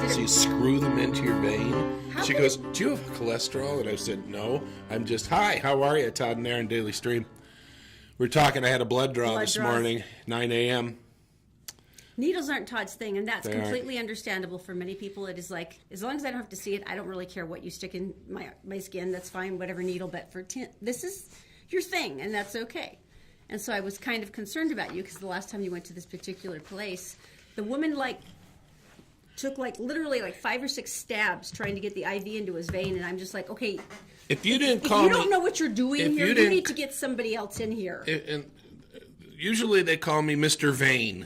So you screw them into your vein. How She can- goes, do you have cholesterol? And I said, no. I'm just, hi, how are you? Todd and Erin, Daily Stream. We're talking, I had a blood draw this morning, 9 a.m. Needles aren't Todd's thing, and that's They completely understandable for many people. It is like, as long as I don't have to see it, I don't really care what you stick in my skin. That's fine, whatever needle. But this is your thing, and that's okay. And so I was kind of concerned about you because the last time you went to this particular place, the woman took literally 5 or 6 stabs trying to get the IV into his vein, and I'm just like, okay. If you didn't If call you me, don't know what you're doing if here, you you need to get somebody else in here. and usually they call me Mr. Vein.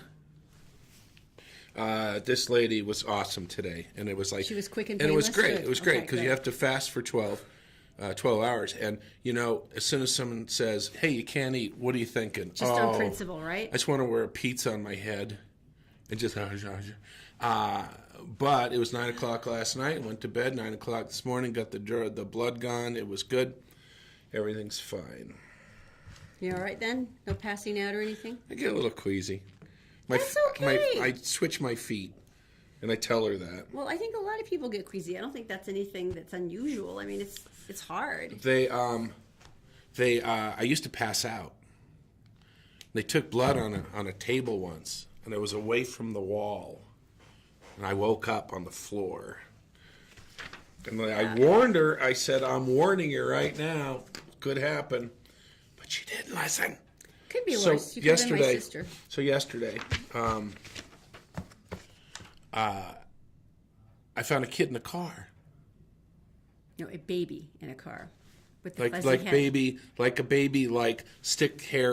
This lady was awesome today, and it was like She was quick and it was painless? great. Good. It was great Okay, because you good. have to fast for 12 hours, and as soon as someone says, "Hey, you can't eat," what are you thinking? Just on principle, right? I just want to wear a pizza on my head, and just but it was 9 o'clock last night. Went to bed 9 o'clock this morning. Got the blood gone. It was good. Everything's fine. You all right then? No passing out or anything? I get a little queasy. That's okay. I switch my feet, and I tell her that. Well, I think a lot of people get queasy. I don't think that's anything that's unusual. I mean, it's hard. I used to pass out. They took blood on a table once, and it was away from the wall, and I woke up on the floor. And I warned her. I said, "I'm warning you right now. Could happen," but she didn't listen. Could be So worse. You could have been my sister. yesterday, I found a kid in the car. No, a baby in a car with the Like fuzzy head. baby,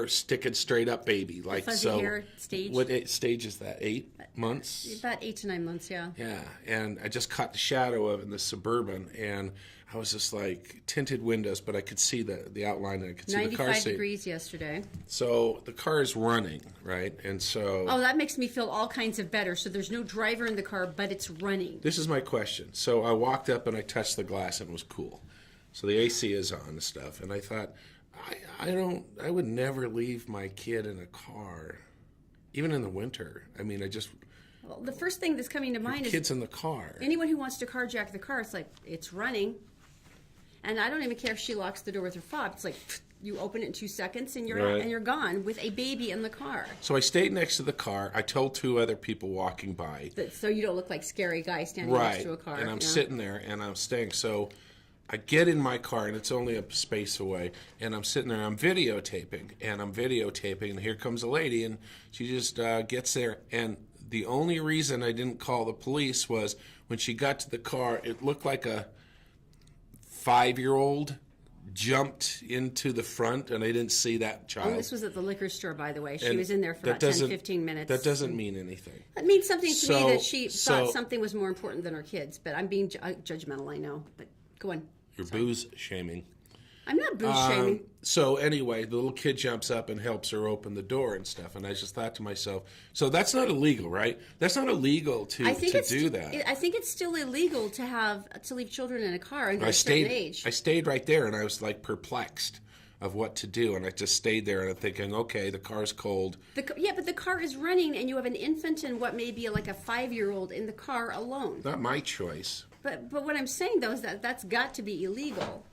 sticking straight up baby. Like fuzzy so. hair stage? What stage is that? 8 months. About 8 to 9 months, yeah. Yeah, and I just caught the shadow of it in the Suburban, and I was just like tinted windows, but I could see the outline, and I could see the car 95 seat. degrees yesterday. So the car is running, right? And so Oh, that makes me feel all kinds of better. So there's no driver in the car, but it's running. this is my question. So I walked up and I touched the glass, and it was cool. So the AC is on and stuff, and I thought, I would never leave my kid in a car, even in the winter. I mean, Well, the first thing that's coming to mind is kids in the car. anyone who wants to carjack the car, it's like, it's running. And I don't even care if she locks the door with her fob. It's like, you open it in 2 seconds and Right. you're gone with a baby in the car. So I stayed next to the car. I told 2 other people walking by. So you don't look like scary guy standing next to a car. And I'm you know? sitting there and I'm staying. So I get in my car and it's only a space away. And I'm sitting there and I'm videotaping. And here comes a lady and she just gets there. And the only reason I didn't call the police was when she got to the car, it looked like a 5-year-old jumped into the front, and I didn't see that child. Oh, this was at the liquor store, by the way. She And was in there for that about 10, doesn't- 15 minutes. That doesn't mean anything. It means something to me that she So- thought something was more important than her kids. But I'm being judgmental, I know. But go on. You're booze shaming. I'm not booze shaming. So anyway, the little kid jumps up and helps her open the door and stuff. And I just thought to myself, so that's not illegal, right? That's not illegal to do that. I think it's still illegal to leave children in a car under a certain age. I stayed right there, and I was like perplexed of what to do. And I just stayed there, and I'm thinking, okay, the car's cold. But the car is running, and you have an infant and what may be like a 5-year-old in the car alone. Not my choice. But what I'm saying though is that's got to be illegal.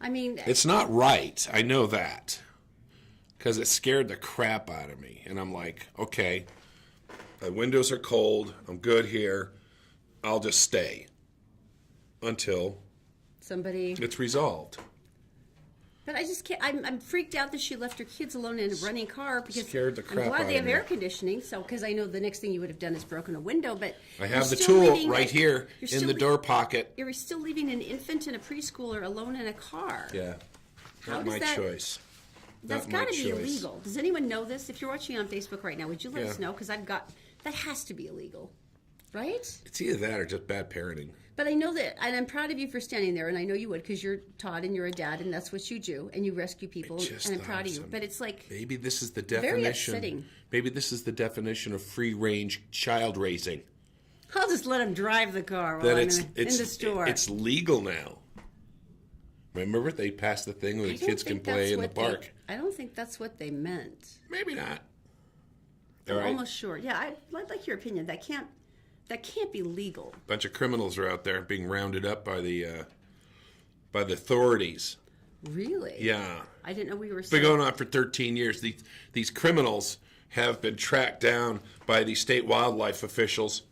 I mean, It's not right. I know that. Because it scared the crap out of me. And I'm like, okay, the windows are cold. I'm good here. I'll just stay until somebody. it's resolved. But I just can't. I'm freaked out that she left her kids alone in a running car because Scared the crap I'm glad out they of have me. air conditioning. So because I know the next thing you would have done is broken a window. But I you're have the still tool leaving right here in the door pocket. You're still leaving an infant and a preschooler alone in a car. Yeah. How Not does my that- choice. That's Not my got to be choice. illegal. Does anyone know this? If you're watching on Facebook right now, would you let Yeah. us know? Because that has to be illegal, right? It's either that or just bad parenting. But I know that, and I'm proud of you for standing there, and I know you would because you're Todd and you're a dad, and that's what you do, and you rescue people, just and I'm proud of you. awesome. But it's like, Maybe this is the Very definition. upsetting. Maybe this is the definition of free-range child raising. I'll just let him drive the car while That I'm it's in the store. It's legal now. Remember, they passed the thing where the I don't kids can think play that's in the what park. I don't think that's what they meant. Maybe not. All I'm right. almost sure. Yeah, I'd like your opinion. That That can't be legal. A bunch of criminals are out there being rounded up by the authorities. Really? Yeah. I didn't know we were. It's been going on for 13 years. These criminals have been tracked down by the state wildlife officials.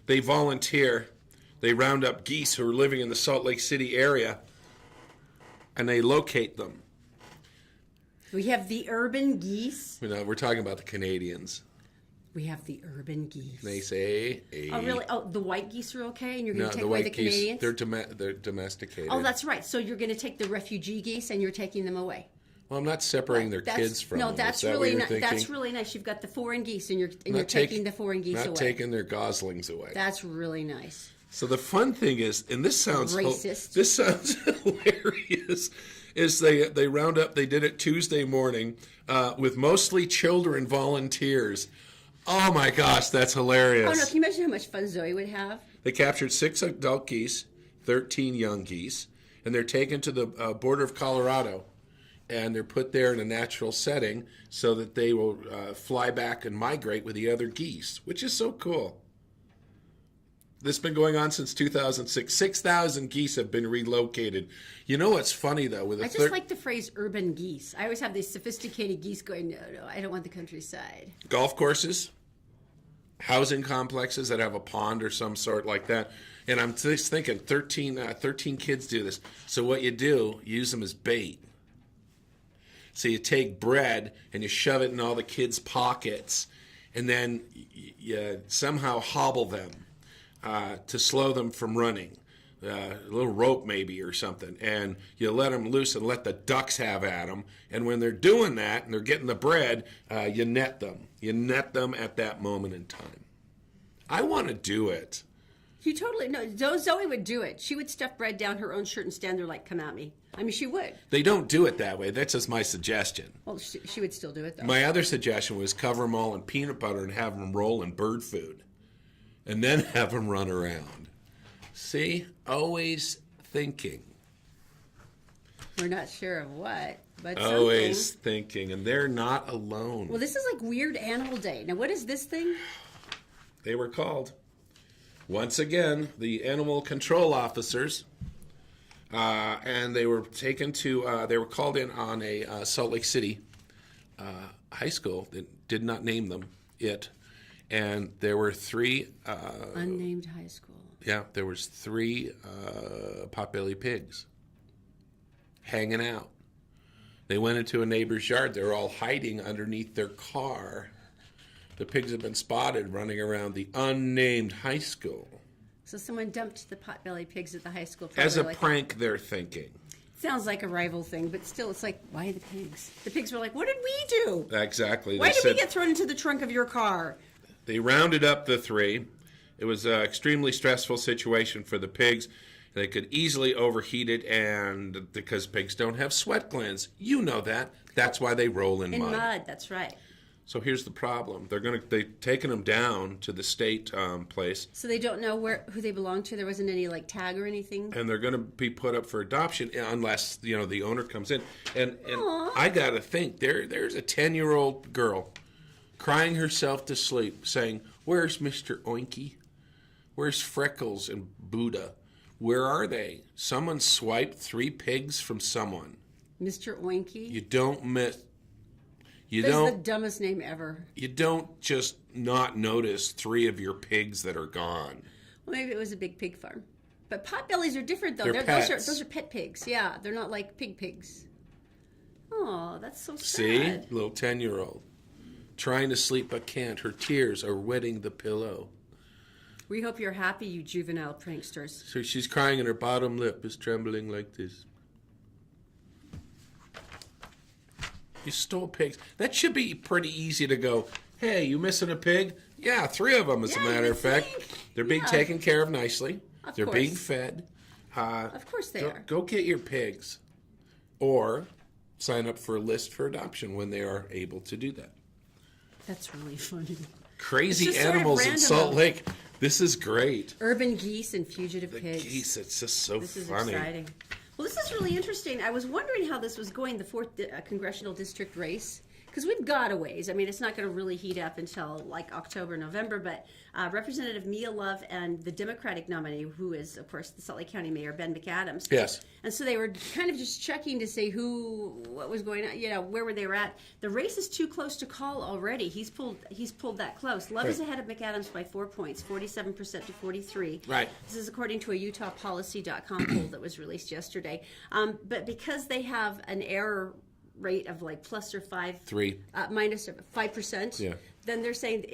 They volunteer. They round up geese who are living in the Salt Lake City area, and they locate them. We have the urban geese. We're talking about the Canadians. We have the urban geese. They say, Oh, really? Oh, the white geese are okay, and you're going to take the away white the geese, Canadians? they're domesticated. Oh, that's right. So you're going to take the refugee geese, and you're taking them away. Well, I'm not separating their kids from them. That's really nice. That's really nice. You've got the foreign geese, and you're taking the foreign geese away. Not taking their goslings away. That's really nice. So the fun thing is, and this sounds racist. This sounds hilarious. Is they round up? They did it Tuesday morning with mostly children volunteers. Oh my gosh, that's hilarious! Oh no, can you imagine how much fun Zoe would have? They captured 6 adult geese, 13 young geese, and they're taken to the border of Colorado, and they're put there in a natural setting so that they will fly back and migrate with the other geese, which is so cool. This has been going on since 2006. 6,000 geese have been relocated. You know what's funny, though? I just like the phrase urban geese. I always have these sophisticated geese going, no, I don't want the countryside. Golf courses, housing complexes that have a pond or some sort like that. And I'm just thinking 13 kids do this. So what you do, use them as bait. So you take bread and you shove it in all the kids' pockets, and then you somehow hobble them. To slow them from running, a little rope maybe or something, and you let them loose and let the ducks have at them. And when they're doing that and they're getting the bread, you net them. You net them at that moment in time. I want to do it. You totally no. Zoe would do it. She would stuff bread down her own shirt and stand there like, "Come at me." I mean, she would. They don't do it that way. That's just my suggestion. Well, she would still do it though. My other suggestion was cover them all in peanut butter and have them roll in bird food. And then have them run around. See? Always thinking. We're not sure of what, but always something. Thinking. And they're not alone. Well, this is like Weird Animal Day. Now, what is this thing? They were called. Once again, the animal control officers. And they were taken to, they were called in on a Salt Lake City high school that did not name them, and there were 3 unnamed high school. Yeah, there was 3 potbelly pigs hanging out. They went into a neighbor's yard. They were all hiding underneath their car. The pigs have been spotted running around the unnamed high school. So someone dumped the potbelly pigs at the high school. As a prank, they're thinking. Sounds like a rival thing, but still, it's like, why the pigs? The pigs were like, what did we do? Exactly. Why did we get thrown into the trunk of your car? They rounded up the 3. It was an extremely stressful situation for the pigs. They could easily overheat it, and because pigs don't have sweat glands, you know that. That's why they roll in mud. In mud, that's right. So here's the problem: they've taken them down to the state place. So they don't know who they belong to. There wasn't any like tag or anything. And they're going to be put up for adoption unless the owner comes in. And I got to think there's a 10-year-old girl crying herself to sleep, saying, "Where's Mr. Oinky? Where's Freckles and Buddha? Where are they? Someone swiped 3 pigs from someone." Mr. Oinky. You don't miss. That's the dumbest name ever. You don't just not notice 3 of your pigs that are gone. Well, maybe it was a big pig farm. But potbellies are different, though. They're pets. Those are pet pigs. Yeah, they're not like pigs. Oh, that's so sad. See? Little 10-year-old. Trying to sleep but can't. Her tears are wetting the pillow. We hope you're happy, you juvenile pranksters. So she's crying and her bottom lip is trembling like this. You stole pigs. That should be pretty easy to go, hey, you missing a pig? Yeah, 3 of them, as a matter of fact. They're being taken care of nicely. They're being fed. Of course they are. Go get your pigs. Or sign up for a list for adoption when they are able to do that. That's really funny. Crazy animals in Salt Lake. This is great. Urban geese and fugitive pigs. Geese, it's just so funny. This is exciting. Well, this is really interesting. I was wondering how this was going, the 4th Congressional District race, because we've got a ways. I mean, it's not going to really heat up until like October, November, but Representative Mia Love and the Democratic nominee, who is, of course, the Salt Lake County Mayor, Ben McAdams. Yes. And so they were kind of just checking to see what was going on, where they were at. The race is too close to call already. He's pulled that close. Love is ahead of McAdams by 4 points, 47% to 43. Right. This is according to a UtahPolicy.com poll that was released yesterday. But because they have an error rate of like plus or minus 5%, yeah, then they're saying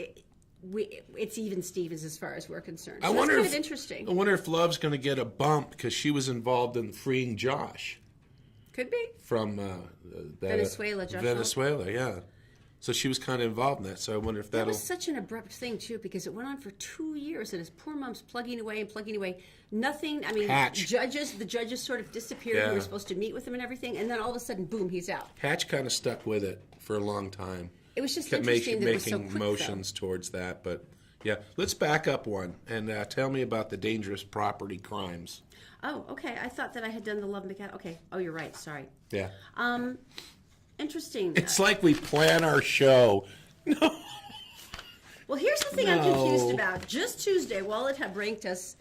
it's even Stevens as far as we're concerned. So I wonder that's kind of interesting. I wonder if Love's going to get a bump because she was involved in freeing Josh. Could be. From Venezuela, Josh. Venezuela, yeah. So she was kind of involved in that. So I wonder if that'll... That was such an abrupt thing, too, because it went on for 2 years, and his poor mom's plugging away. Nothing, I mean, the judges sort of disappeared. Yeah. We were supposed to meet with him and everything, and then all of a sudden, boom, he's out. Hatch kind of stuck with it for a long time. It was just Kept interesting that it was so making quick, motions towards that, but yeah. Let's back up one and tell me about the dangerous property crimes. Oh, okay. I thought that I had done the Love McAdams. Okay. Oh, you're right. Sorry. Yeah. Interesting. It's like we plan our show. No. Well, here's the thing I'm confused about. Just Tuesday, Wallet Hub ranked us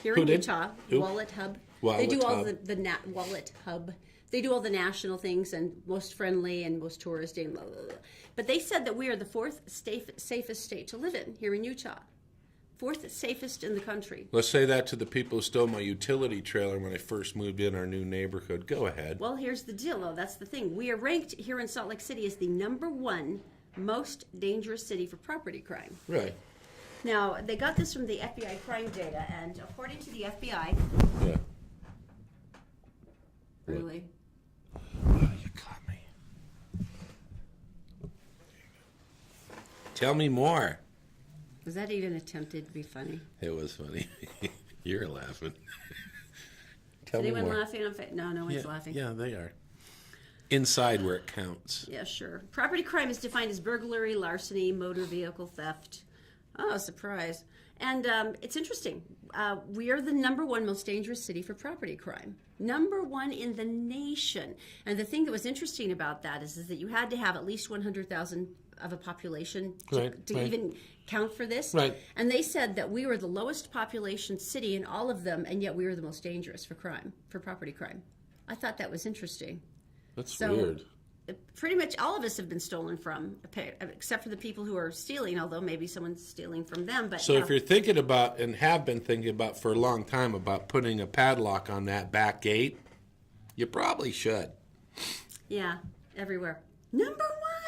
here in Utah. Wallet Hub. They do all the Wallet Hub. They do all the national things and most friendly and most touristy and blah, blah, blah. But they said that we are the fourth safest state to live in here in Utah. Fourth safest in the country. Let's say that to the people who stole my utility trailer when I first moved in our new neighborhood. Go ahead. Well, here's the deal, though. That's the thing. We are ranked here in Salt Lake City as the #1 most dangerous city for property crime. Right. Now, they got this from the FBI crime data, and according to the FBI... Yeah. Really? Oh, you caught me. Tell me more. Was that even attempted to be funny? It was funny. You're laughing. Is anyone laughing? No one's laughing. Yeah, they are. Inside where it counts. Yeah, sure. Property crime is defined as burglary, larceny, motor vehicle theft. Oh, surprise. And it's interesting. We are the #1 most dangerous city for property crime. #1 in the nation. And the thing that was interesting about that is that you had to have at least 100,000 of a population to even count for this. Right. And they said that we were the lowest population city in all of them, and yet we were the most dangerous for property crime. I thought that was interesting. That's weird. Pretty much all of us have been stolen from, except for the people who are stealing, although maybe someone's stealing from them. But so if you're thinking about, and have been thinking about for a long time, about putting a padlock on that back gate, you probably should. Yeah, everywhere. #1!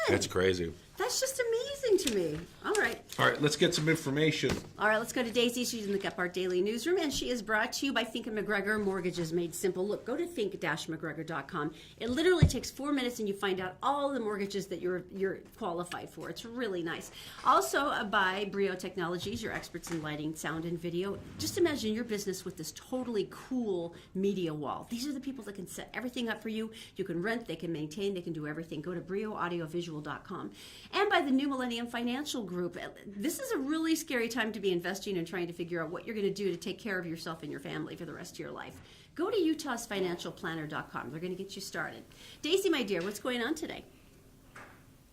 That's crazy. That's just amazing to me. All right. All right, let's get some information. All right, let's go to Daisy. She's in the Gephardt Daily Newsroom, and she is brought to you by Fink & McGregor. Mortgages made simple. Look, go to think-mcgregor.com. It literally takes 4 minutes, and you find out all the mortgages that you're qualified for. It's really nice. Also, by Brio Technologies, your experts in lighting, sound, and video. Just imagine your business with this totally cool media wall. These are the people that can set everything up for you. You can rent, they can maintain, they can do everything. Go to brioaudiovisual.com. And by the New Millennium Financial Group. This is a really scary time to be investing and trying to figure out what you're going to do to take care of yourself and your family for the rest of your life. Go to utahsfinancialplanner.com. They're going to get you started. Daisy, my dear, what's going on today?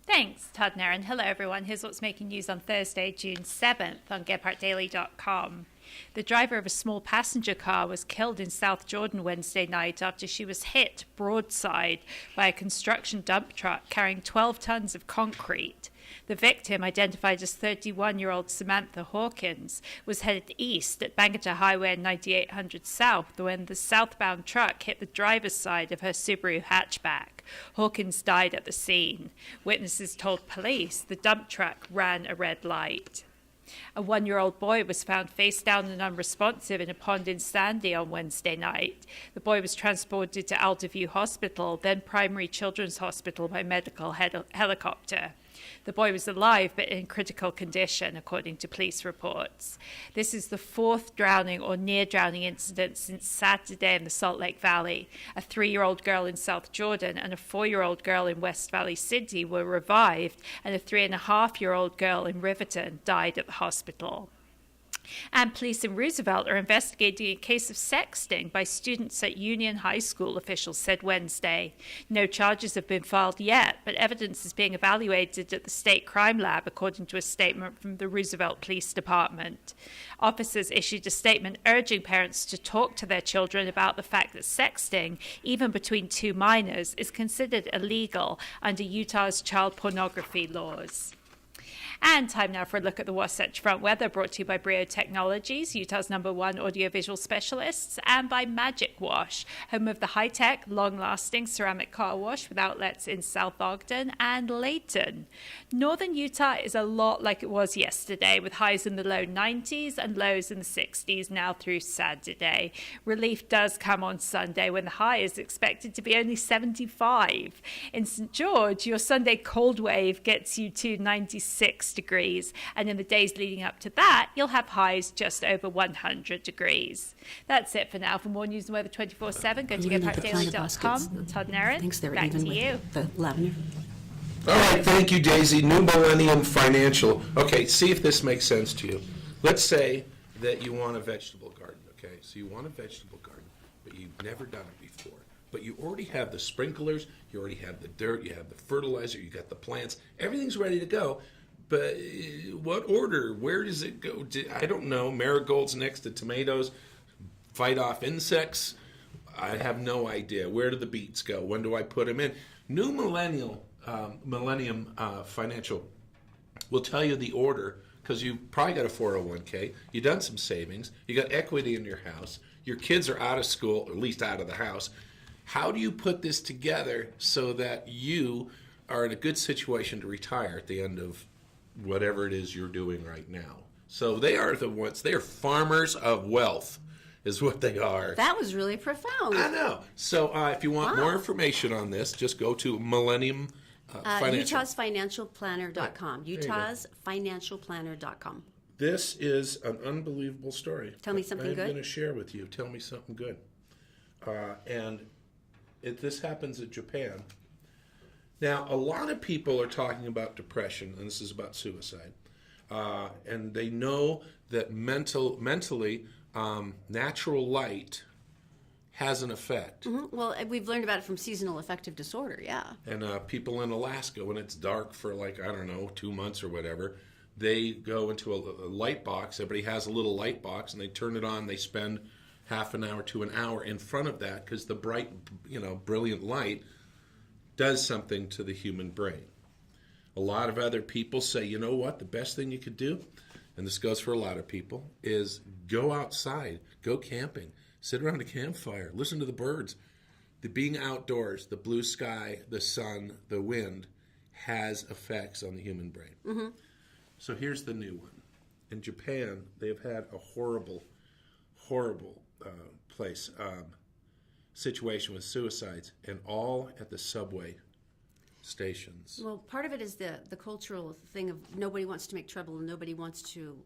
Thanks, Todd and Erin. Hello, everyone. Here's what's making news on Thursday, June 7th on GephartDaily.com. The driver of a small passenger car was killed in South Jordan Wednesday night after she was hit broadside by a construction dump truck carrying 12 tons of concrete. The victim, identified as 31-year-old Samantha Hawkins, was headed east at Bangor Highway 9800 South when the southbound truck hit the driver's side of her Subaru hatchback. Hawkins died at the scene. Witnesses told police the dump truck ran a red light. A 1-year-old boy was found face down and unresponsive in a pond in Sandy on Wednesday night. The boy was transported to Alderview Hospital, then Primary Children's Hospital by medical helicopter. The boy was alive but in critical condition, according to police reports. This is the 4th drowning or near-drowning incident since Saturday in the Salt Lake Valley. A 3-year-old girl in South Jordan and a 4-year-old girl in West Valley City were revived, and a 3.5-year-old girl in Riverton died at the hospital. And police in Roosevelt are investigating a case of sexting by students at Union High School, officials said Wednesday. No charges have been filed yet, but evidence is being evaluated at the state crime lab, according to a statement from the Roosevelt Police Department. Officers issued a statement urging parents to talk to their children about the fact that sexting, even between two minors, is considered illegal under Utah's child pornography laws. And time now for a look at the Wasatch Front weather, brought to you by Brio Technologies, Utah's #1 audiovisual specialists, and by Magic Wash, home of the high-tech, long-lasting ceramic car wash with outlets in South Ogden and Layton. Northern Utah is a lot like it was yesterday, with highs in the low 90s and lows in the 60s now through Saturday. Relief does come on Sunday, when the high is expected to be only 75. In St. George, your Sunday cold wave gets you to 96 degrees, and in the days leading up to that, you'll have highs just over 100 degrees. That's it for now. For more news and weather 24/7, go to GetBackDaily.com. Todd and Erin, back to you. The lavender. All right, thank you, Daisy. New Millennium Financial. Okay, see if this makes sense to you. Let's say that you want a vegetable garden, okay? So you want a vegetable garden, but you've never done it before. But you already have the sprinklers, you already have the dirt, you have the fertilizer, you got the plants, everything's ready to go. But what order? Where does it go? I don't know. Marigolds next to tomatoes, fight off insects. I have no idea. Where do the beets go? When do I put them in? New Millennium Financial will tell you the order, because you probably got a 401k. You've done some savings. You got equity in your house. Your kids are out of school, or at least out of the house. How do you put this together so that you are in a good situation to retire at the end of whatever it is you're doing right now? So they are the ones, they are farmers of wealth is what they are. That was really profound. I know. So if you want more information on this, just go to Millennium Financial. UtahsFinancialPlanner.com. UtahsFinancialPlanner.com. This is an unbelievable story. Tell me something good. I'm going to share with you. Tell me something good. This happens in Japan. Now, a lot of people are talking about depression, and this is about suicide. And they know that mentally, natural light has an effect. Mm-hmm. Well, we've learned about it from seasonal affective disorder, yeah. And people in Alaska, when it's dark for 2 months or whatever, they go into a light box. Everybody has a little light box, and they turn it on. They spend half an hour to an hour in front of that, because the bright, brilliant light does something to the human brain. A lot of other people say, you know what, the best thing you could do, and this goes for a lot of people, is go outside, go camping, sit around a campfire, listen to the birds. The being outdoors, the blue sky, the sun, the wind, has effects on the human brain. Mm-hmm. So here's the new one. In Japan, they've had a horrible situation with suicides, and all at the subway stations. Well, part of it is the cultural thing of nobody wants to make trouble and nobody wants to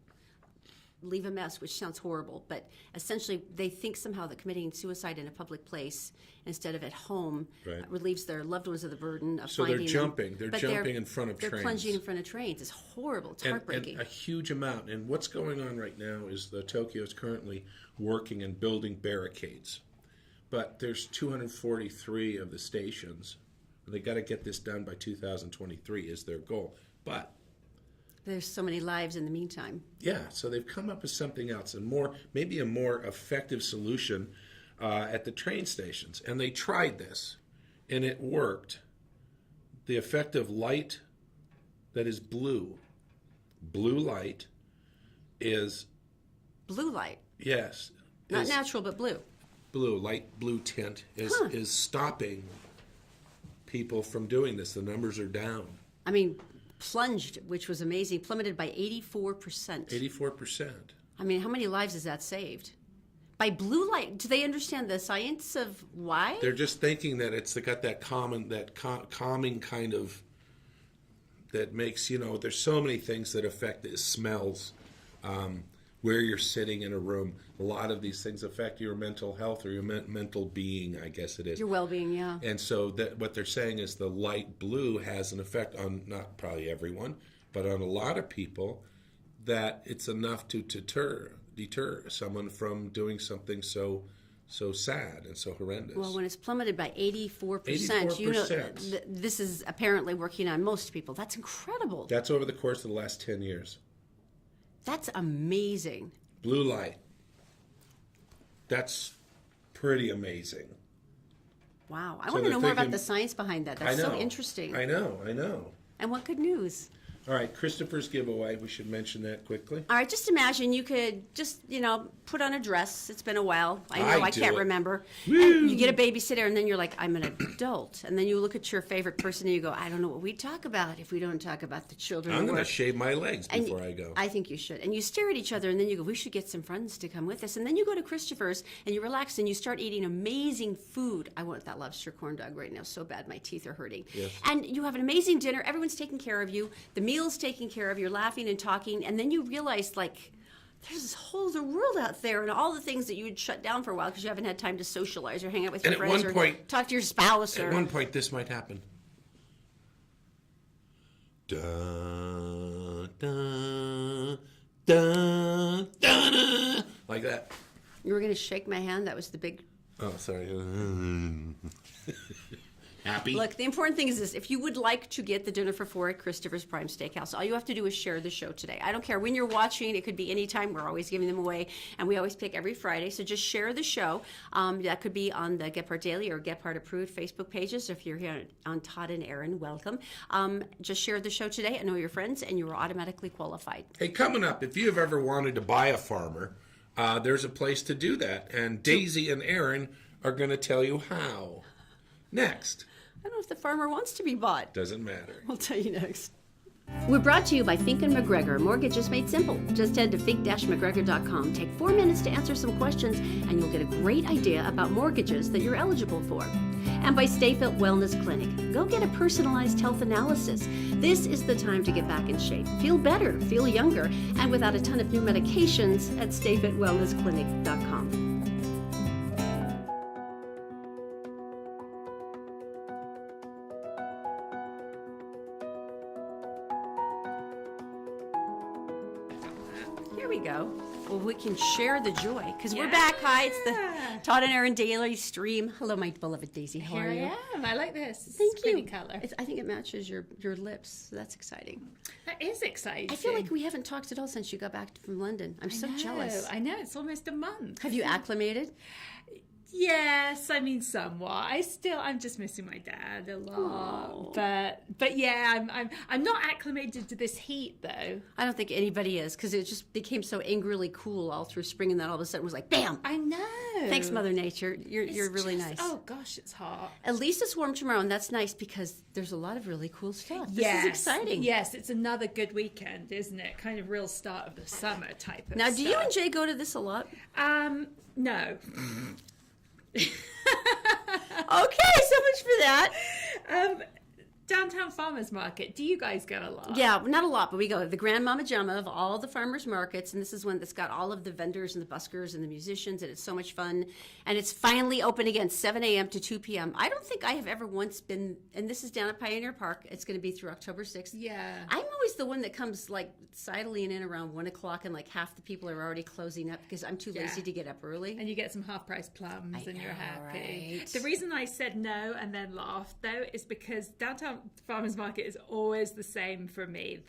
leave a mess, which sounds horrible, but essentially they think somehow that committing suicide in a public place instead of at home relieves their loved ones of the burden of finding them. So they're jumping in front of trains. They're plunging in front of trains. It's horrible. It's heartbreaking. And a huge amount. And what's going on right now is Tokyo is currently working and building barricades. But there's 243 of the stations. They got to get this done by 2023 is their goal. But there's so many lives in the meantime. Yeah, so they've come up with something else, maybe a more effective solution at the train stations. And they tried this, and it worked. The effect of light that is blue light is... Blue light? Yes. Not natural, but blue. Light blue tint is stopping people from doing this. The numbers are down. I mean, plunged, which was amazing, plummeted by 84%. 84%. I mean, how many lives has that saved? By blue light, do they understand the science of why? They're just thinking that it's got that calming kind of, that makes, there's so many things that affect it. Smells, where you're sitting in a room. A lot of these things affect your mental health or your mental being, I guess it is. Your well-being, yeah. And so what they're saying is the light blue has an effect on not probably everyone, but on a lot of people that it's enough to deter someone from doing something so sad and so horrendous. Well, when it's plummeted by 84%, you know, this is apparently working on most people. That's incredible. That's over the course of the last 10 years. That's amazing. Blue light. That's pretty amazing. Wow. I So want to they're know more about thinking- the science behind that. That's so interesting. I know. And what good news. All right, Christopher's giveaway. We should mention that quickly. All right, just imagine you could just, put on a dress. It's been a while. I know, I do can't it. remember. Woo! And you get a babysitter, and then you're like, I'm an adult. And then you look at your favorite person, and you go, I don't know what we'd talk about if we don't talk about the children. I'm at going to work." shave my legs And before I go. I think you should. And you stare at each other, and then you go, we should get some friends to come with us. And then you go to Christopher's, and you relax, and you start eating amazing food. I want that lobster corn dog right now so bad. My teeth are hurting. Yes. And you have an amazing dinner. Everyone's taking care of you. The meal's taken care of. You're laughing and talking. And then you realize, like, there's this whole other world out there, and all the things that you would shut down for a while because you haven't had time to socialize or hang out with your And at friends one or point- talk to your spouse. Or At one point, this might happen. Da, da, da, da, da, like that. you were going to shake my hand. That was the big... Oh, sorry. Happy? Look, the important thing is this. If you would like to get the dinner for four at Christopher's Prime Steakhouse, all you have to do is share the show today. I don't care when you're watching. It could be any time. We're always giving them away, and we always pick every Friday. So just share the show. That could be on the Get Part Daily or Get Part Approved Facebook pages. If you're here on Todd and Erin, welcome. Just share the show today and know your friends, and you are automatically qualified. Hey, coming up, if you've ever wanted to buy a farmer, there's a place to do that. And Daisy and Erin are going to tell you how. Next. I don't know if the farmer wants to be bought. Doesn't matter. We'll tell you next. We're brought to you by Fink & McGregor. Mortgages made simple. Just head to fink-mcgregor.com. Take 4 minutes to answer some questions, and you'll get a great idea about mortgages that you're eligible for. And by Stay Fit Wellness Clinic. Go get a personalized health analysis. This is the time to get back in shape. Feel better, feel younger, and without a ton of new medications at stayfitwellnessclinic.com. Here we go. Well, we can share the joy because we're back. Hi, it's the Todd and Erin Daily Stream. Hello, my beloved Daisy. How are you? Here I am. I like this. It's Thank a pretty you. colour. I think it matches your lips. So that's exciting. That is exciting. I feel like we haven't talked at all since you got back from London. I'm so jealous. I know. It's almost a month. Have you acclimated? Yes, I mean somewhat. I'm just missing my dad a lot. Oh. But yeah, I'm not acclimated to this heat though. I don't think anybody is because it just became so angrily cool all through spring, and then all of a sudden was like, bam! I know. Thanks, Mother Nature. You're really nice. Oh gosh, it's hot. At least it's warm tomorrow, and that's nice because there's a lot of really cool stuff. This is exciting. Yes, it's another good weekend, isn't it? Kind of real start of the summer type of Now, stuff. do you and Jay go to this a lot? No. Okay, so much for that. Downtown Farmers Market. Do you guys go a lot? Yeah, not a lot, but we go. The Grand Mama Jama of all the farmers markets, and this is one that's got all of the vendors and the buskers and the musicians, and it's so much fun. And it's finally open again, 7 a.m. to 2 p.m. I don't think I have ever once been, and this is down at Pioneer Park. It's going to be through October 6th. Yeah. I'm always the one that comes like sidling in around 1 o'clock, and like half the people are already closing up because I'm too lazy to get up early. And you get some half-price plums, and you're know, happy. right? The reason I said no and then laughed though is because Downtown Farmers Market is always the same for me.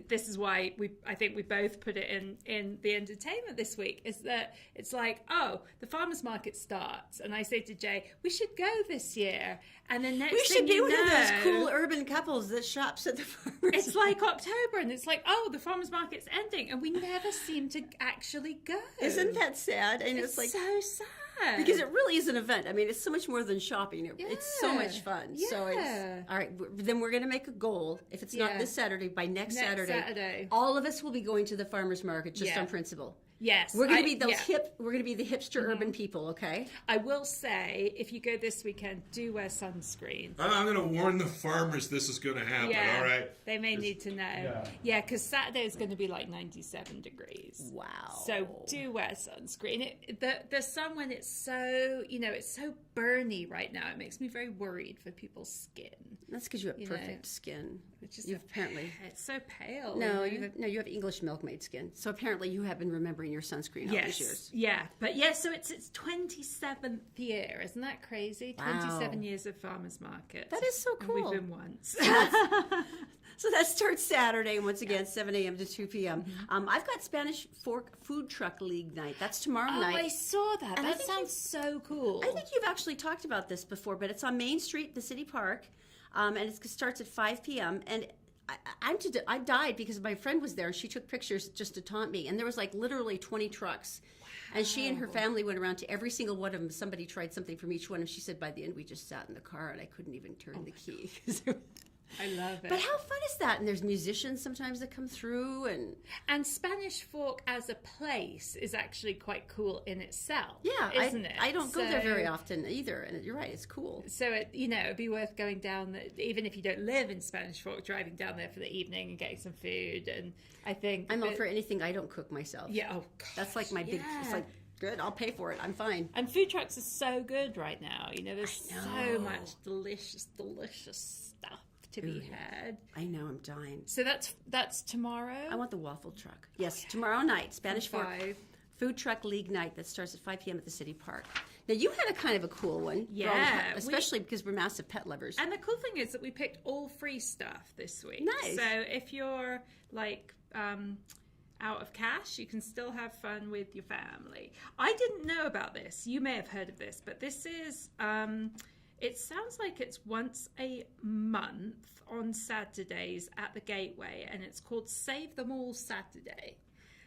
This is why I think we both put it in the entertainment this week. Is that it's like, oh, the farmers market starts, and I say to Jay, we should go this year. And then next We thing should be you one know, of those cool urban couples that shops at the farmers. it's like October, and it's like, oh, the farmers market's ending, and we never seem to actually go. Isn't that sad? And It's like so sad because it really is an event. I mean, it's so much more than shopping. It's so much fun. So it's Yeah. all right. Then we're going to make a goal. If it's not Yeah. this Saturday, by next Next Saturday, Saturday. all of us will be going to the farmers market just Yeah. on principle. Yes, We're going to be those yeah. hip. We're going to be the hipster urban people. Okay. I will say, if you go this weekend, do wear sunscreen. I'm going to warn the farmers this is going to happen, all right? They may need to know. Yeah, because Saturday is going to be like 97 degrees. Wow. So do wear sunscreen. The sun, when it's so, it's so burny right now, it makes me very worried for people's skin. That's because you have perfect know. skin. It's just Apparently. It's so pale. No, you have English milkmaid skin. So apparently you have been remembering your sunscreen all these years. Yeah. But so it's 27th year. Isn't that crazy? Wow. 27 years of farmers market. That is so And cool. we've been once. So that starts Saturday, once again, 7 a.m. to 2 p.m. I've got Spanish Fork Food Truck League night. That's tomorrow Oh, night. I saw that. And I That think sounds so cool. I think you've actually talked about this before, but it's on Main Street, the city park, and it starts at 5 p.m. And I died because my friend was there and she took pictures just to taunt me. And there was like literally 20 trucks. And she and her family went around to every single one of them. Somebody tried something from each one. And she said by the end, we just sat in the car and I couldn't even turn the key. I love it. But how fun is that? And there's musicians sometimes that come through. And Spanish Fork as a place is actually quite cool in itself. Yeah, isn't it? I don't go there very often either. And you're right, it's cool. So it'd be worth going down there, even if you don't live in Spanish Fork, driving down there for the evening and getting some food. And I think I'm all for anything I don't cook myself. Yeah, oh gosh, That's like my big, it's like, good, I'll pay for it. I'm fine. And food trucks are so good right now. There's so much delicious stuff to be had. I know, I'm dying. So that's tomorrow. I want the waffle truck. Yes, tomorrow night, Spanish Fork 5. Food Truck League night that starts at 5 p.m. at the city park. Now, you had a kind of a cool one. Yeah, especially because we're massive pet lovers. And the cool thing is that we picked all free stuff this week. Nice. So if you're like out of cash, you can still have fun with your family. I didn't know about this. You may have heard of this, but this is it sounds like it's once a month on Saturdays at the Gateway, and it's called Save Them All Saturday.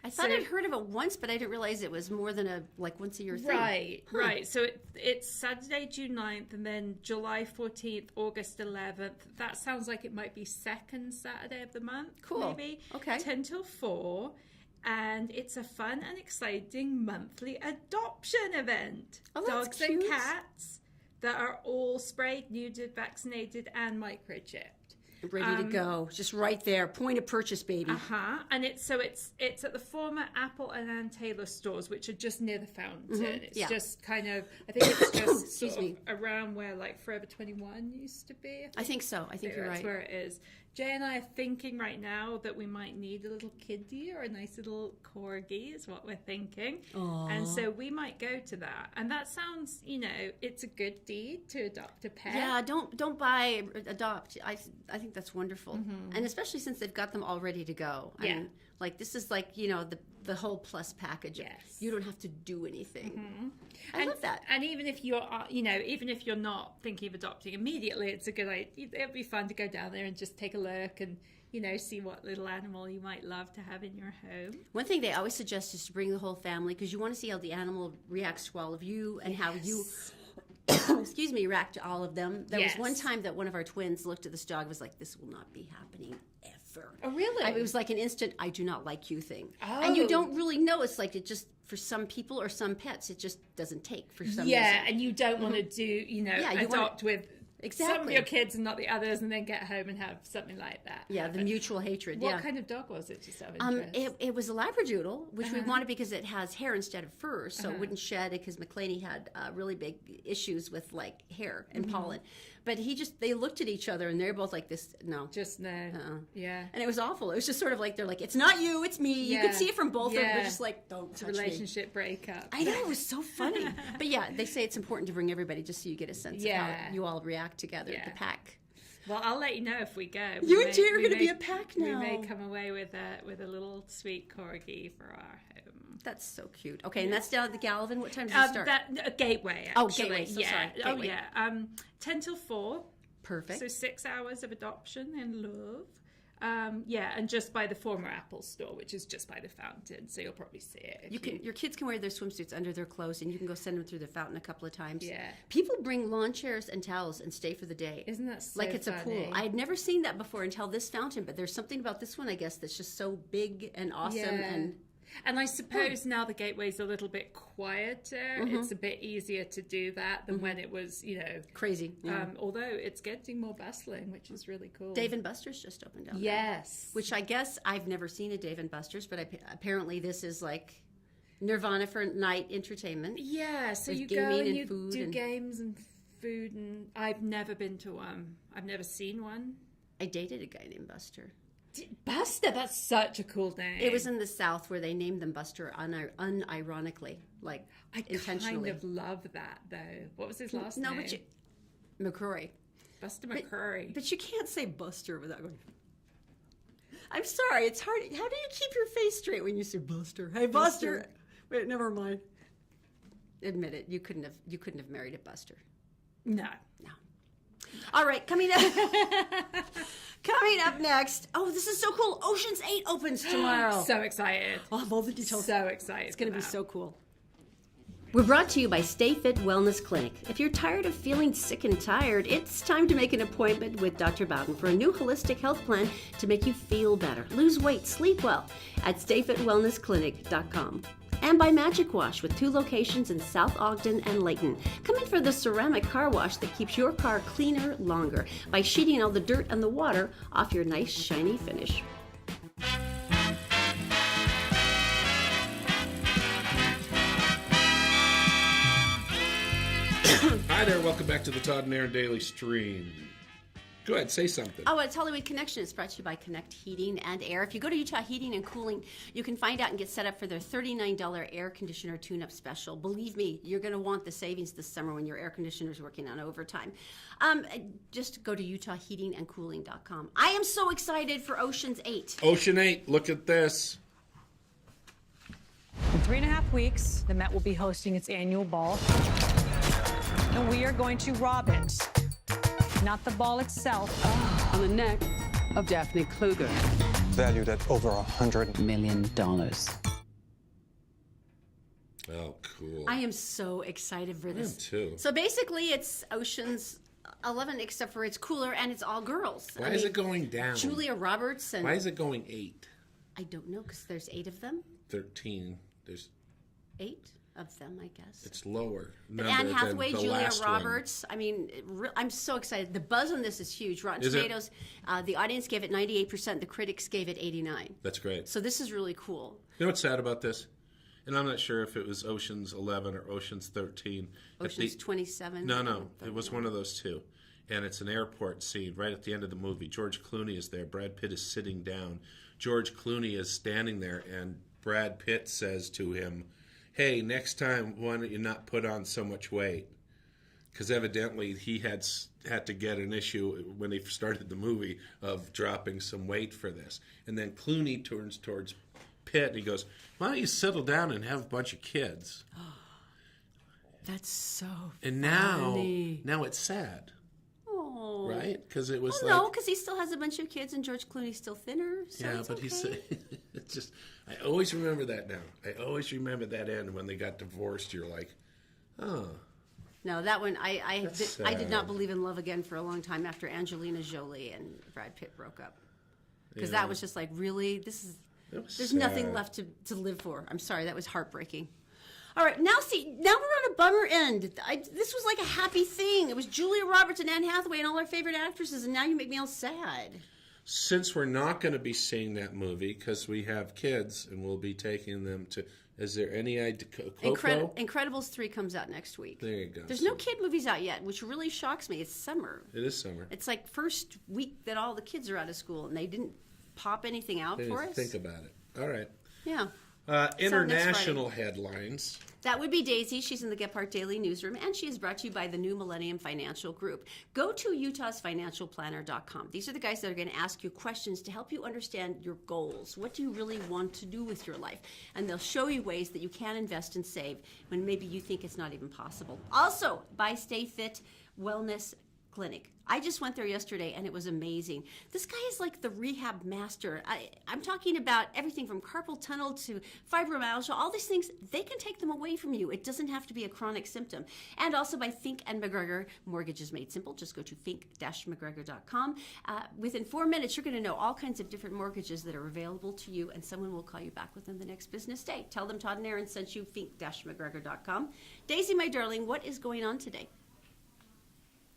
I thought I'd heard of it once, but I didn't realize it was more than a once a year thing. Right, right. So it's Saturday, June 9th, and then July 14th, August 11th. That sounds like it might be second Saturday of the month. Cool. Maybe. Okay. 10 till 4. And it's a fun and exciting monthly adoption event. Oh, that's Dogs cute. and cats that are all sprayed, neutered, vaccinated, and microchipped. Ready to go. Just right there. Point of purchase, baby. And it's at the former Apple and Ann Taylor stores, which are just near the fountain. It's just kind of, I think it's just Excuse sort me. of around where like Forever 21 used to be. I think so. I think you're That's right. where it is. Jay and I are thinking right now that we might need a little kiddie or a nice little corgi is what we're thinking. Aww. And so we might go to that. And that sounds, it's a good deed to adopt a pet. Yeah, don't buy, adopt. I think that's wonderful. And especially since they've got them all ready to go. I mean, like this is like, the whole plus package. Yes. You don't have to do anything. I love that. And even if you're, even if you're not thinking of adopting immediately, it's a good idea. It'd be fun to go down there and just take a look and, see what little animal you might love to have in your home. One thing they always suggest is to bring the whole family because you want to see how the animal reacts to all of you and how you, excuse me, react to all of them. There was one time that one of our twins looked at this dog and was like, this will not be happening ever. Oh, really? It was like an instant, I do not like you thing. And you don't really know. It's like it just, for some people or some pets, it just doesn't take for some reason. And you don't want to do, adopt with some of your kids and not the others and then get home and have something like that. Yeah, the mutual hatred. What kind of dog was it, just out of interest? It was a Labradoodle, which we wanted because it has hair instead of fur, so it wouldn't shed because McClaney had really big issues with like hair and pollen. But they looked at each other and they're both like this, no. Just no. Yeah. And it was awful. It was just sort of like, they're like, it's not you, it's me. You could see it from both of them. They're just like, don't touch me. Relationship breakup. I know, it was so funny. But yeah, they say it's important to bring everybody just so you get a sense of how you all react together, the pack. Well, I'll let you know if we go. You and Jay are going to be a pack now. We may come away with a little sweet corgi for our home. That's so cute. Okay, and that's down at the Galvin. What time does it start? Gateway, actually. Oh, Gateway. So sorry. Gateway. Oh, yeah. 10 till 4. Perfect. So 6 hours of adoption and love. And just by the former Apple store, which is just by the fountain, so you'll probably see it. Your kids can wear their swimsuits under their clothes, and you can go send them through the fountain a couple of times. Yeah. People bring lawn chairs and towels and stay for the day. Isn't that so like it's funny? a pool? I had never seen that before until this fountain, but there's something about this one, I guess, that's just so big and awesome and. And I suppose now the Gateway's a little bit quieter. It's a bit easier to do that than when it was, Crazy. Yeah. although it's getting more bustling, which is really cool. Dave and Buster's just opened down there. Yes. Which I guess I've never seen a Dave and Buster's, but apparently this is like Nirvana for night entertainment. Yeah, so With you go gaming and and you food do and- games and food, and I've never been to one. I've never seen one. I dated a guy named Buster. Buster, that's such a cool name. It was in the South where they named them Buster unironically, like I intentionally. kind of love that, though. What was his last name? No, but McCrory. Buster McCurry. But you can't say Buster without going. I'm sorry, it's hard. How do you keep your face straight when you say Buster? Hey, Buster. Wait, never mind. Admit it. You couldn't have married a Buster. No. No. All right, coming up next. Oh, this is so cool. Ocean's 8 opens tomorrow. So excited. I'll have all the details. So excited. It's going to be so cool. We're brought to you by Stay Fit Wellness Clinic. If you're tired of feeling sick and tired, it's time to make an appointment with Dr. Bowden for a new holistic health plan to make you feel better, lose weight, sleep well at stayfitwellnessclinic.com. And by Magic Wash with 2 locations in South Ogden and Layton. Come in for the ceramic car wash that keeps your car cleaner longer by sheeting all the dirt and the water off your nice shiny finish. Hi there, welcome back to the Todd and Erin Daily Stream. Go ahead, say something. Oh, it's Hollywood Connection. It's brought to you by Connect Heating and Air. If you go to Utah Heating and Cooling, you can find out and get set up for their $39 air conditioner tune-up special. Believe me, you're going to want the savings this summer when your air conditioner's working on overtime. Just go to utahheatingandcooling.com. I am so excited for Ocean's 8. Ocean 8, look at this. In 3.5 weeks, the Met will be hosting its annual ball. And we are going to rob it. Not the ball itself. On the neck of Daphne Kluger. Valued at over $100 million. Oh, cool. I am so excited for this. too. So basically, it's Ocean's 11, except for it's cooler and it's all girls. Why is it going down? Julia Roberts and... Why is it going 8? I don't know, because there's 8 of them. 13. There's 8 of them, I guess. It's lower. But Anne than Hathaway, the Julia last one. Roberts. I mean, I'm so excited. The buzz on this is huge. Rotten Is it? Tomatoes, the audience gave it 98%. The critics gave it 89%. That's great. So this is really cool. You know what's sad about this? And I'm not sure if it was Ocean's 11 or Ocean's 13. Ocean's 27. No. It was one of those two. And it's an airport scene right at the end of the movie. George Clooney is there. Brad Pitt is sitting down. George Clooney is standing there, and Brad Pitt says to him, "Hey, next time, why don't you not put on so much weight?" Because evidently he had to get an issue when they started the movie of dropping some weight for this. And then Clooney turns towards Pitt and he goes, "Why don't you settle down and have a bunch of kids?" That's so And funny. now it's sad, Oh. right? Because it was Well, no, because he still has a bunch of kids and George Clooney's still thinner. So yeah, it's but okay. he's it's just I always remember that now. I always remember that end when they got divorced. You're like, oh. No, that one, I did not sad. believe in love again for a long time after Angelina Jolie and Brad Pitt broke up. Because Yeah. that was just like, really? It was There's nothing sad. left to live for. I'm sorry, that was heartbreaking. All right, now we're on a bummer end. This was like a happy thing. It was Julia Roberts and Anne Hathaway and all our favorite actresses, and now you make me all sad. Since we're not going to be seeing that movie because we have kids and we'll be taking them to. Is there any idea? Coco? Incredibles 3 comes out next week. There you go. There's no kid movies out yet, which really shocks me. It's summer. It is summer. It's like first week that all the kids are out of school, and they didn't pop anything out I for didn't us. think about it. All right. Yeah. International headlines. That would be Daisy. She's in the Gephardt Daily Newsroom, and she is brought to you by the New Millennium Financial Group. Go to utahsfinancialplanner.com. These are the guys that are going to ask you questions to help you understand your goals. What do you really want to do with your life? And they'll show you ways that you can invest and save when maybe you think it's not even possible. Also, by Stay Fit Wellness Clinic. I just went there yesterday and it was amazing. This guy is like the rehab master. I'm talking about everything from carpal tunnel to fibromyalgia, all these things, they can take them away from you. It doesn't have to be a chronic symptom. And also by Fink and McGregor, Mortgages Made Simple. Just go to fink-mcgregor.com. Within 4 minutes, you're going to know all kinds of different mortgages that are available to you, and someone will call you back within the next business day. Tell them Todd and Erin sent you, fink-mcgregor.com. Daisy, my darling, what is going on today?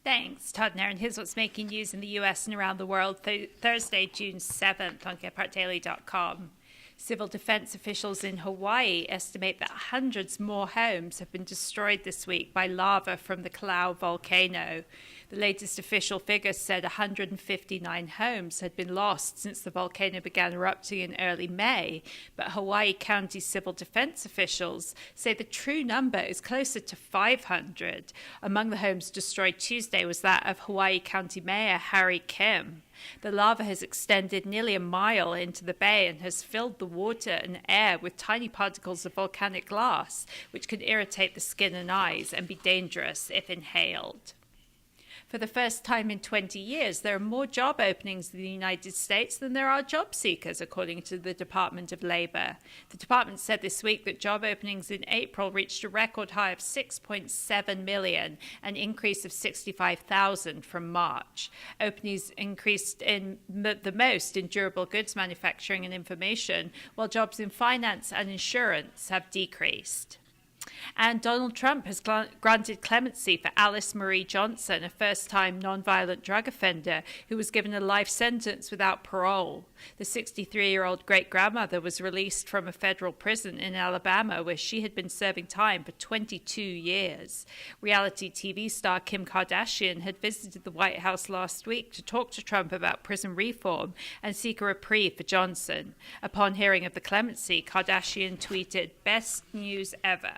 Thanks, Todd and Erin. Here's what's making news in the US and around the world Thursday, June 7th on GetPartDaily.com. Civil defense officials in Hawaii estimate that hundreds more homes have been destroyed this week by lava from the Kalaʻau volcano. The latest official figures said 159 homes had been lost since the volcano began erupting in early May, but Hawaii County civil defense officials say the true number is closer to 500. Among the homes destroyed Tuesday was that of Hawaii County Mayor Harry Kim. The lava has extended nearly a mile into the bay and has filled the water and air with tiny particles of volcanic glass, which can irritate the skin and eyes and be dangerous if inhaled. For the first time in 20 years, there are more job openings in the United States than there are job seekers, according to the Department of Labor. The department said this week that job openings in April reached a record high of 6.7 million, an increase of 65,000 from March. Openings increased in the most in durable goods manufacturing and information, while jobs in finance and insurance have decreased. And Donald Trump has granted clemency for Alice Marie Johnson, a first-time nonviolent drug offender who was given a life sentence without parole. The 63-year-old great-grandmother was released from a federal prison in Alabama where she had been serving time for 22 years. Reality TV star Kim Kardashian had visited the White House last week to talk to Trump about prison reform and seek a reprieve for Johnson. Upon hearing of the clemency, Kardashian tweeted, "Best news ever."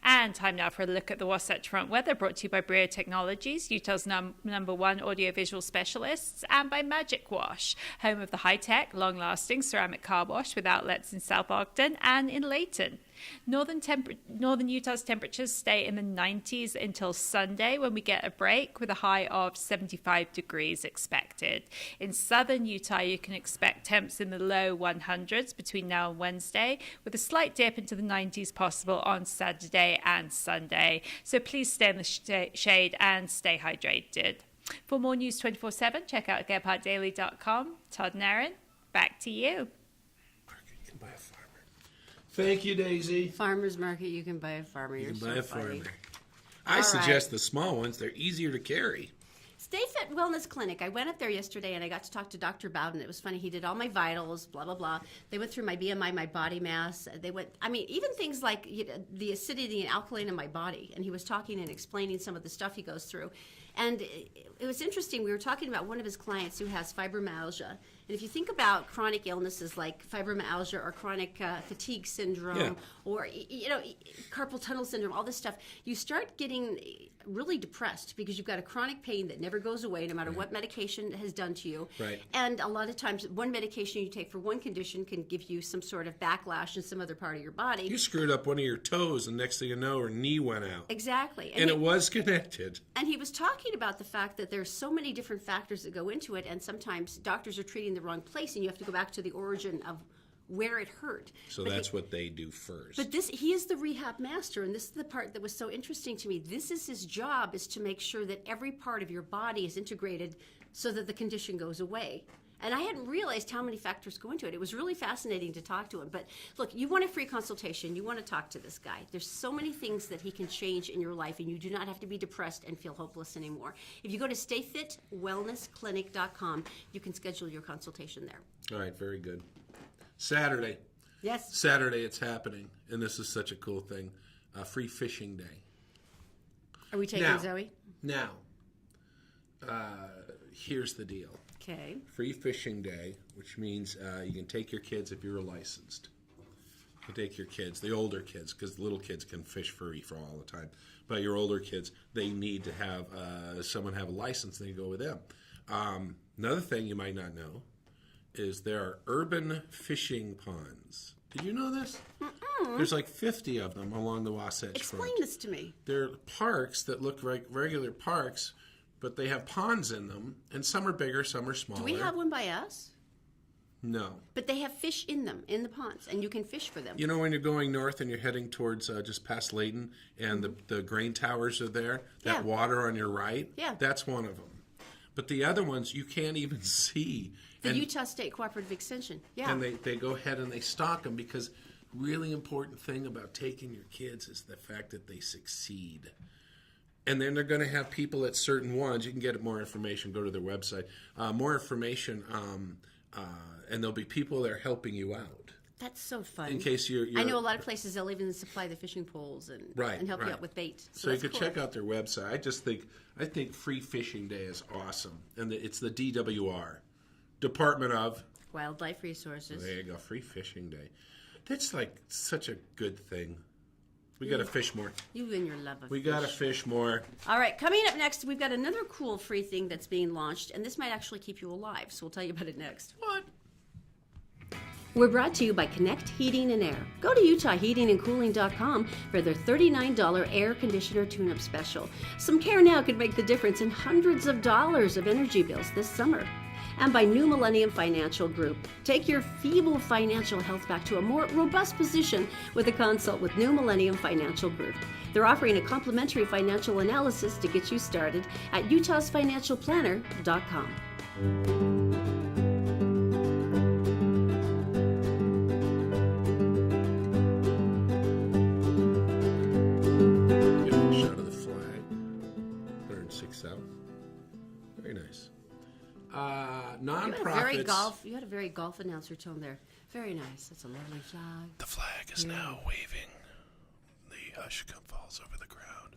And time now for a look at the Wasatch Front weather, brought to you by Brio Technologies, Utah's number one audiovisual specialists, and by Magic Wash, home of the high-tech, long-lasting ceramic car wash with outlets in South Ogden and in Layton. Northern Utah's temperatures stay in the 90s until Sunday, when we get a break with a high of 75 degrees expected. In southern Utah, you can expect temps in the low 100s between now and Wednesday, with a slight dip into the 90s possible on Saturday and Sunday. So please stay in the shade and stay hydrated. For more news 24/7, check out GetPartDaily.com. Todd and Erin, back to you. You can buy a farmer. Thank you, Daisy. Farmer's market, you can buy a farmer. You You're can so buy a funny. farmer. I suggest the small ones. They're easier to carry. Stay Fit Wellness Clinic. I went up there yesterday and I got to talk to Dr. Bowden. It was funny. He did all my vitals, blah, blah, blah. They went through my BMI, my body mass. They went, I mean, even things like the acidity and alkaline in my body. And he was talking and explaining some of the stuff he goes through. And it was interesting. We were talking about one of his clients who has fibromyalgia. And if you think about chronic illnesses like fibromyalgia or chronic fatigue syndrome or, carpal tunnel syndrome, all this stuff, you start getting really depressed because you've got a chronic pain that never goes away no matter what medication has done to you. Right. And a lot of times one medication you take for one condition can give you some sort of backlash in some other part of your body. You screwed up one of your toes, and next thing you know, her knee went out. Exactly. And it was connected. And he was talking about the fact that there's so many different factors that go into it, and sometimes doctors are treating the wrong place, and you have to go back to the origin of where it hurt. So that's what they do first. But he is the rehab master, and this is the part that was so interesting to me. This is his job, is to make sure that every part of your body is integrated so that the condition goes away. And I hadn't realized how many factors go into it. It was really fascinating to talk to him. But look, you want a free consultation. You want to talk to this guy. There's so many things that he can change in your life, and you do not have to be depressed and feel hopeless anymore. If you go to stayfitwellnessclinic.com, you can schedule your consultation there. All right, very good. Saturday. Yes. Saturday, it's happening, and this is such a cool thing. Free fishing day. Are we taking Zoe? Now, here's the deal. Okay. Free fishing day, which means you can take your kids if you're licensed. You can take your kids, the older kids, because the little kids can fish free for all the time. But your older kids, they need to have someone have a license, and they go with them. Another thing you might not know is there are urban fishing ponds. Did you know this? There's like 50 of them along the Wasatch Front. Explain this to me. They're parks that look like regular parks, but they have ponds in them, and some are bigger, some are smaller. Do we have one by us? No. But they have fish in them, in the ponds, and you can fish for them. You know when you're going north and you're heading towards just past Layton, and the grain towers are there? That Yeah. water on your right? Yeah. That's one of them. But the other ones you can't even see. The and, Utah State Cooperative Extension. Yeah. And they go ahead and they stock them because really important thing about taking your kids is the fact that they succeed. And then they're going to have people at certain ones. You can get more information. Go to their website. More information, and there'll be people there helping you out. That's so fun. In case you're I know a lot of places they'll even supply the fishing poles and help you out with bait. So you that's could cool. check out their website. I think Free Fishing Day is awesome, and it's the DWR, Department of Wildlife Resources. There you go, Free Fishing Day. That's like such a good thing. We got to fish more. You and your love of We fish. got to fish more. All right, coming up next, we've got another cool free thing that's being launched, and this might actually keep you alive, so we'll tell you about it next. What? We're brought to you by Connect Heating and Air. Go to UtahHeatingandCooling.com for their $39 air conditioner tune-up special. Some care now could make the difference in hundreds of dollars of energy bills this summer. And by New Millennium Financial Group. Take your feeble financial health back to a more robust position with a consult with New Millennium Financial Group. They're offering a complimentary financial analysis to get you started at utahsfinancialplanner.com. Get a shot of the flag. 106 South. Very nice. Nonprofits. You had a very golf announcer tone there. Very nice. That's a lovely flag. The flag is now waving. The hush falls over the crowd.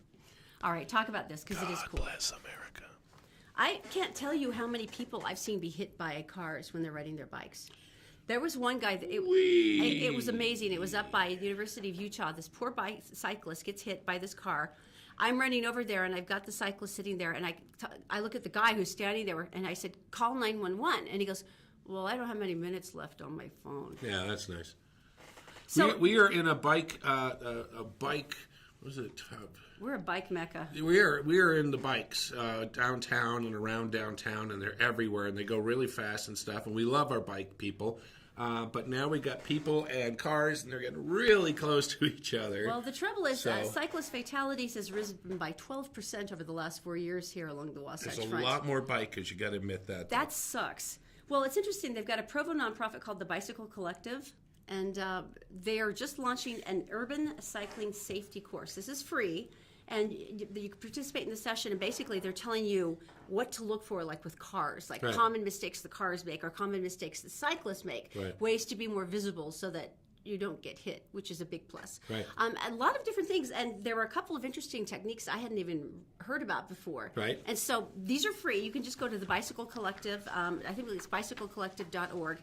All right, talk about this because it is God cool. bless America. I can't tell you how many people I've seen be hit by cars when they're riding their bikes. There was one guy that it was amazing. It was up by the University of Utah. This poor cyclist gets hit by this car. I'm running over there, and I've got the cyclist sitting there, and I look at the guy who's standing there, and I said, "Call 911," and he goes, "Well, I don't have many minutes left on my phone." Yeah, that's nice. So we are in a bike. What is it? we're a bike mecca. We are in the bikes downtown and around downtown, and they're everywhere, and they go really fast and stuff. And we love our bike people. But now we got people and cars, and they're getting really close to each other. Well, the trouble is, So- cyclist fatalities has risen by 12% over the last 4 years here along the Wasatch There's a Front. lot more bikers. You got to admit that. That sucks. Well, it's interesting. They've got a Provo nonprofit called the Bicycle Collective, and they are just launching an urban cycling safety course. This is free, and you can participate in the session, and basically they're telling you what to look for, like with cars, like Right. common mistakes the cars make or common mistakes the cyclists make, Right. ways to be more visible so that you don't get hit, which is a big plus. Right. A lot of different things, and there were a couple of interesting techniques I hadn't even heard about before. Right. And so these are free. You can just go to the Bicycle Collective. I think it's bicyclecollective.org.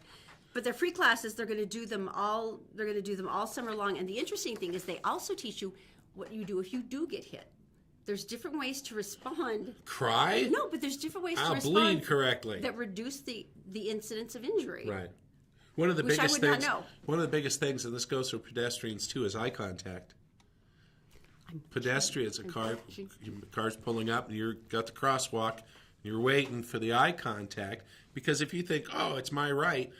But they're free classes. They're going to do them all. They're going to do them all summer long. And the interesting thing is they also teach you what you do if you do get hit. There's different ways to respond. Cry? No, but there's different ways to I'll respond bleed correctly. that reduce the incidence of injury. Right. One of the Which I biggest would not things. know. One of the biggest things, and this goes for pedestrians too, is eye contact. Pedestrians, car's pulling up, and you've got the crosswalk. You're waiting for the eye contact because if you think, "Oh, it's my right,"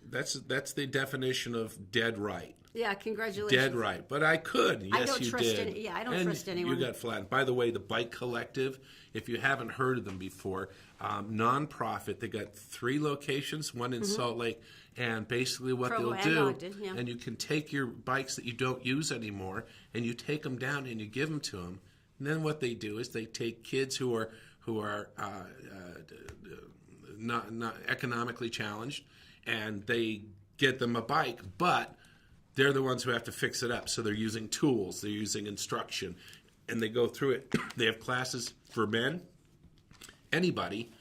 that's the definition of dead right. Yeah, congratulations. Dead right, but I could. Yes, I don't you trust did. I don't And trust anyone. You got flattened. By the way, the Bike Collective, if you haven't heard of them before, nonprofit. They got 3 locations, one in Salt Lake, and basically what Provo they'll and do, Ogden, yeah. and you can take your bikes that you don't use anymore, and you take them down and you give them to them. And then what they do is they take kids who are not economically challenged, and they get them a bike, but they're the ones who have to fix it up. So they're using tools, they're using instruction, and they go through it. They have classes for men, anybody,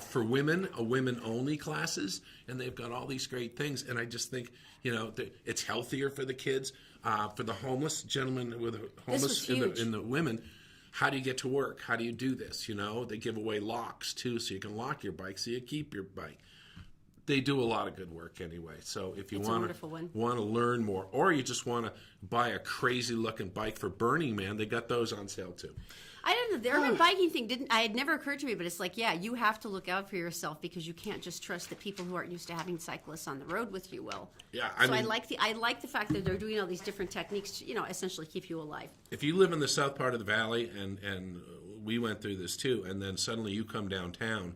for women, a women-only classes, and they've got all these great things. And I just think, it's healthier for the kids, for the homeless gentlemen with the homeless and the women. How do you get to work? How do you do this? They give away locks too, so you can lock your bike, so you keep your bike. They do a lot of good work anyway. So if you It's a wonderful one. want to learn more, or you just want to buy a crazy looking bike for Burning Man, they got those on sale too. I don't know. The urban biking thing had never occurred to me, but it's like, yeah, you have to look out for yourself because you can't just trust that people who aren't used to having cyclists on the road with you will. Yeah, I like the fact that they're doing all these different techniques to, essentially keep you alive. If you live in the south part of the valley, and we went through this too, and then suddenly you come downtown,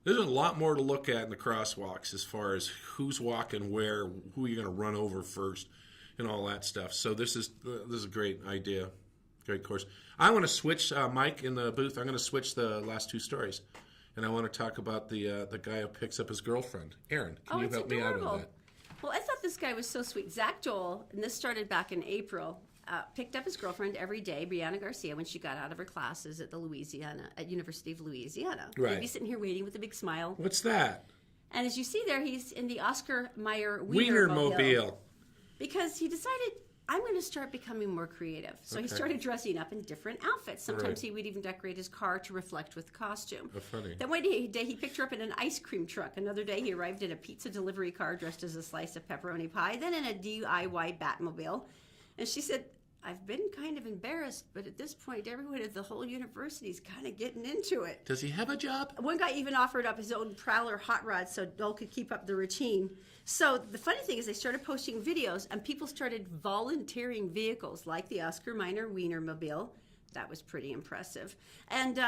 there's a lot more to look at in the crosswalks as far as who's walking where, who you're going to run over first, and all that stuff. So this is a great idea, great course. I want to switch, Mike in the booth. I'm going to switch the last two stories, and I want to talk about the guy who picks up his girlfriend, Erin. Can you it's help adorable. me out on that? Well, I thought this guy was so sweet. Zach Joel, and this started back in April, picked up his girlfriend every day, Brianna Garcia, when she got out of her classes at University of Louisiana. Right. He'd be sitting here waiting with a big smile. What's that? And as you see there, he's in the Oscar Mayer Wienermobile. Wienermobile. Because he decided, I'm going to start becoming more creative. So he started dressing up in different outfits. Sometimes Right. he would even decorate his car to reflect with costume. Oh, funny. Then one day he picked her up in an ice cream truck. Another day he arrived in a pizza delivery car dressed as a slice of pepperoni pie. Then in a DIY Batmobile. And she said, I've been kind of embarrassed, but at this point, everyone at the whole university is kind of getting into it. Does he have a job? One guy even offered up his own Prowler hot rod so Dole could keep up the routine. So the funny thing is they started posting videos, and people started volunteering vehicles like the Oscar Mayer Wienermobile. That was pretty impressive. And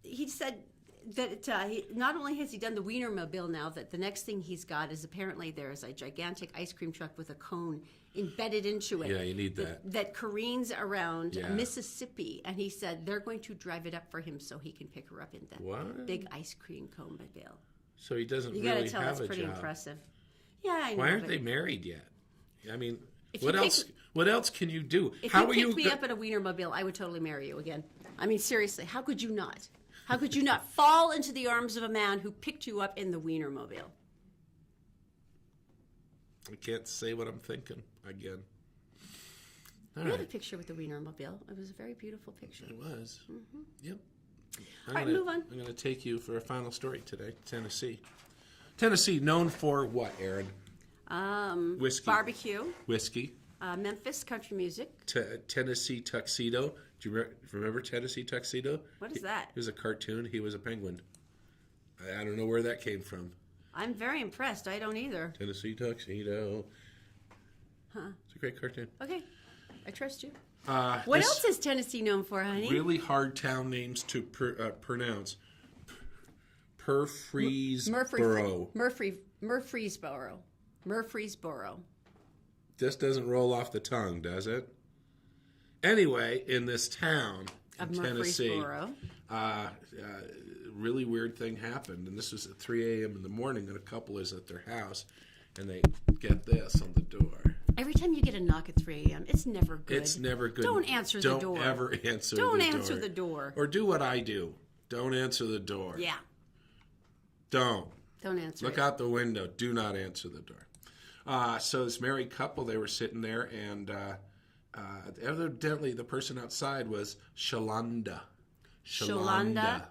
he said that not only has he done the Wienermobile now, that the next thing he's got is apparently there is a gigantic ice cream truck with a cone embedded into it. Yeah, you need that. That careens around Yeah. Mississippi. And he said they're going to drive it up for him so he can pick her up in the What? big ice cream cone mobile. So he doesn't You really got to tell have it's a pretty job. impressive. Yeah, I know. Why aren't but they married yet? I mean, If what you else? What else can you do? If How you are picked me up at a Wienermobile, I would totally marry you again. I mean, seriously, how could you not? How could you not fall into the arms of a man who picked you up in the Wienermobile? I can't say what I'm thinking again. All We had a right, picture with the Wienermobile. It was a very beautiful picture. it was. Yep. All right, move on. I'm going to take you for a final story today. Tennessee. Tennessee, known for what, Erin? Whiskey. Barbecue, Whiskey. Memphis country music. Tennessee Tuxedo. Do you remember Tennessee Tuxedo? What is that? It was a cartoon. He was a penguin. I don't know where that came from. I'm very impressed. I don't either. Tennessee Tuxedo. It's a great cartoon. Okay, I trust you. What This- else is Tennessee known for, honey? Really hard town names to pronounce. Murfreesboro. Murfreesboro. This doesn't roll off the tongue, does it? Anyway, in this town in Of Tennessee, Murfreesboro. really weird thing happened, and this was at 3 a.m. in the morning, and a couple is at their house, and they get this on the door. Every time you get a knock at 3 a.m., it's never good. It's never good. Don't answer the door. Don't ever answer Don't the door. answer the door. Or do what I do. Don't answer the door. Yeah, Don't. don't answer Look it. out the window. Do not answer the door. So this married couple, they were sitting there, and evidently the person outside was Shalonda. Shalonda.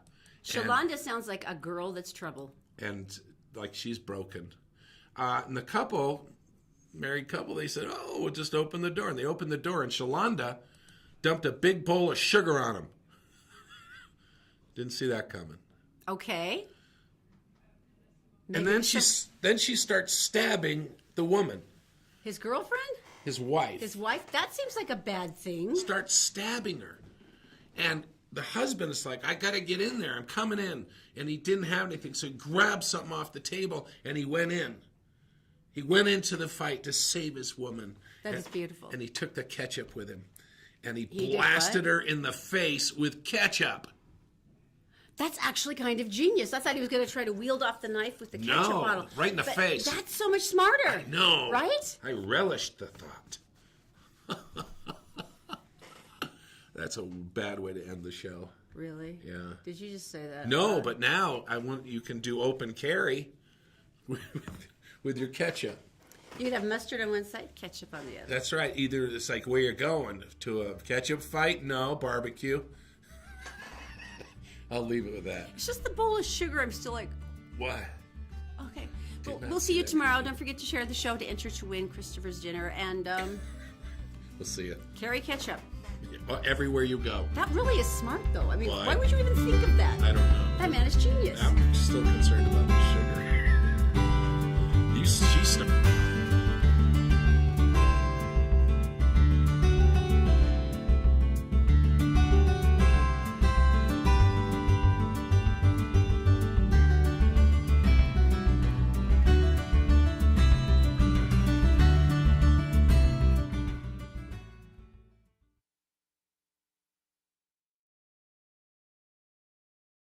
Shalonda sounds like a girl that's trouble. And like she's broken. And the couple, married couple, they said, oh, we'll just open the door. And they opened the door, and Shalonda dumped a big bowl of sugar on him. Didn't see that coming. Okay. And Maybe then she starts stabbing the woman, his girlfriend? his wife. His wife? That seems like a bad thing. Starts stabbing her. And the husband is like, I got to get in there. I'm coming in. And he didn't have anything. So he grabbed something off the table and he went in. He went into the fight to save his woman. That is beautiful. And he took the ketchup with him. And he did blasted what? her in the face with ketchup. That's actually kind of genius. I thought he was going to try to wield off the knife with the ketchup No, bottle. right in the But face. That's so much smarter. No. Right? I relished the thought. That's a bad way to end the show. Really? Yeah. Did you just say that? No, but now you can do open carry with your ketchup. You could have mustard on one side, ketchup on the other. That's right. Either it's like where you're going to a ketchup fight. No, barbecue. I'll leave it with that. It's just the bowl of sugar. I'm still like, What? Okay. Did Well, not we'll see see you that tomorrow. video. Don't forget to share the show to enter to win Christopher's dinner and We'll see you. carry ketchup. Everywhere you go. That really is smart, though. I mean, Why? why would you even think of that? I don't know. That man is genius. I'm still concerned about the sugar. She's